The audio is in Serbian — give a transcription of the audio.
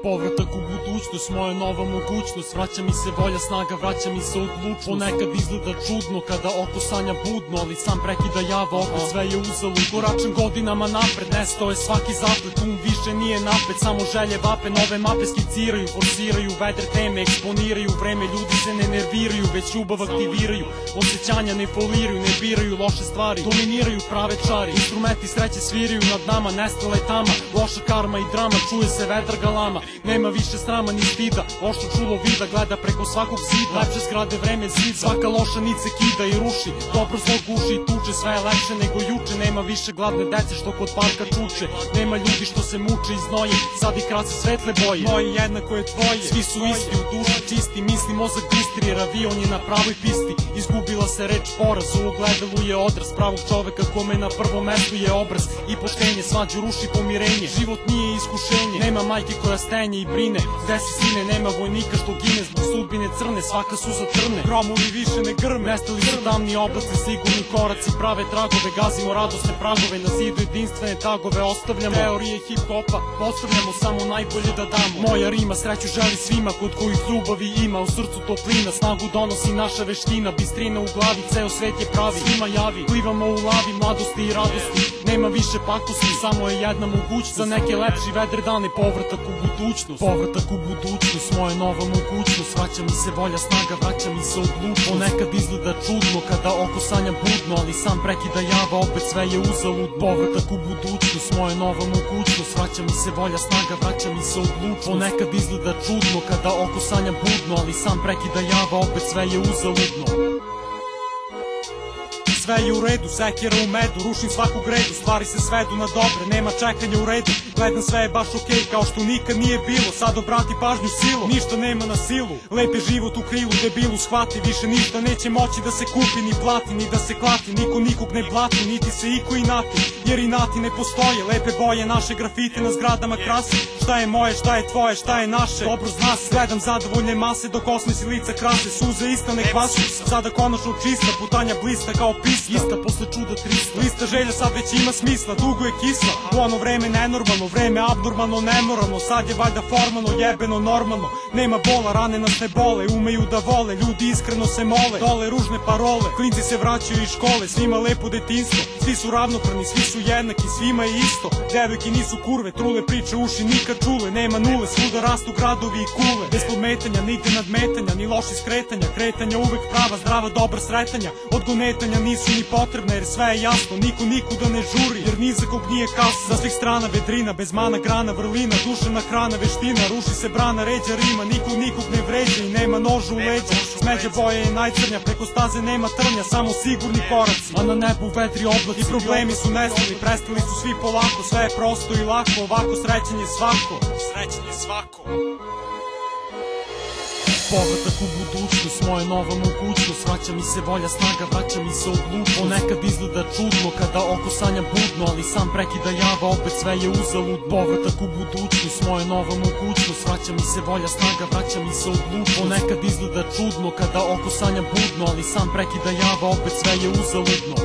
Povratak u budućnost, moja nova mogućnost. Vraća mi se volja, snaga, vraća mi se odlučnost. Ponekad izgleda čudno kada oko sanja budno, ali sam prekida java, opet sve je uzalud. Koračam godinama napred, nestao je svaki zaplet. Više nije napred, samo želje vape. Nove mape skiciraju, forsiraju vedre teme, eksponiraju vreme. Ljudi se ne nerviraju, već ljubav aktiviraju. Osjećanja ne foliraju, ne biraju loše stvari, dominiraju prave čari. Instrumenti sreće sviraju nad nama, nestala je tama. Loša karma i drama, čuje se vedar galama. Nema više srama ni stida, lošo čulo vida gleda preko svakog zida. Lepše zgrade vreme zid, svaka loša nit se kida i ruši. Dobro zlo guši i tuče, sve je lepše nego juče. Nema više gladne dece što kod parka čuče. Nema ljudi što se muče i znoje, sad i krase svetle boje. Moje jednako je tvoje, svi su isti u duši čisti. Misli mozak bistri jer avion je na pravoj pisti. Izgubila se reč poraz, u ogledalu je odraz pravog čoveka kome na prvom mestu je obraz. I poštenje, svađu ruši pomirenje. Život nije iskušenje, nema majke koja stenje i brine. Gde si sine, nema vojnika što gine zbog sudbine crne, svaka suza trne. Gromovi više ne grme, nestali su tamni oblaci, sigurni koraci prave tragove. Gazimo radosne pragove, na zidu jedinstvene tagove ostavljamo. Teorije hip-hopa, postavljamo samo najbolje da damo. Moja rima sreću želi svima, kod kojih ljubavi ima. U srcu toplina, snagu donosi naša veština. Bistrina u glavi, ceo svet je pravi, svima javi. Plivamo u lavi mladosti i radosti, nema više pakosti, samo je jedna mogućnost. Za neke lepši vedre dane, povratak u budućnost. Povratak u budućnost, moja nova mogućnost. Vraća mi se volja, snaga, vraća mi se odlučnost. Ponekad izgleda čudno kada oko sanja budno, ali sam prekida java, opet sve je uzalud. Povratak u budućnost, moja nova mogućnost. Vraća mi se volja, snaga, vraća mi se odlučnost. Ponekad izgleda čudno kada oko sanja budno, ali sam prekida java, opet sve je uzaludno. Sve je u redu, sekira u medu, rušim svaku gredu, stvari se svedu na dobre, nema čekanja u redu. Gledam sve je baš okej, kao što nikad nije bilo, sad obrati pažnju silu, ništa nema na silu. Lep je život u krilu, debilu shvati, više ništa neće moći da se kupi, ni plati, ni da se klati. Niko nikog ne blati, niti se iko inati, jer inati ne postoje. Lepe boje, naše grafite na zgradama krase. Šta je moje, šta je tvoje, šta je naše, dobro zna se. Gledam zadovoljne mase dok osmesi lica krase, suze ista ne kvasu. Sada konačno čista, putanja blista kao pista, ista posle čuda 300. Lista želja sad već ima smisla, dugo je kisla. U ono vreme nenormalno, vreme abnormalno, nemoralno. Sad je valjda formalno, jebeno normalno. Nema bola, rane nas ne bole, umeju da vole, ljudi iskreno se mole. Dole ružne parole, klinci se vraćaju iz škole, svima lepo detinjstvo. Svi su ravnopravni, svi su jednaki, svima je isto. Devojke nisu kurve, trule priče uši nikad čule. Nema nule, svuda rastu gradovi i kule. Bez podmetanja, nigde nadmetanja, ni loši skretanja. Kretanja uvek prava, zdrava, dobra sretanja. Odgonetanja nisu ni potrebne jer sve je jasno. Niko nikuda ne žuri jer ni za kog nije kasno. Sa svih strana vedrina, bez mana grana vrlina. Duševna hrana, veština, ruši se brana, ređa rima. Niko nikog ne vređa i nema noža u leđa. Smeđa boje je najcrnja, preko staze nema trnja, samo sigurni koraci. A na nebu vedri oblaci i problemi su nestali, prestali su svi polako. Sve je prosto i lako, ovako srećen je svako. Srećen je svako. Povratak u budućnost, moja nova mogućnost. Vraća mi se volja, snaga, vraća mi se odlučnost. Ponekad izgleda čudno kada oko sanja budno, ali sam prekida java, opet sve je uzalud. Povratak u budućnost, moja nova mogućnost. Vraća mi se volja, snaga, vraća mi se odlučnost. Ponekad izgleda čudno kada oko sanja budno, ali sam prekida java, opet sve je uzaludno.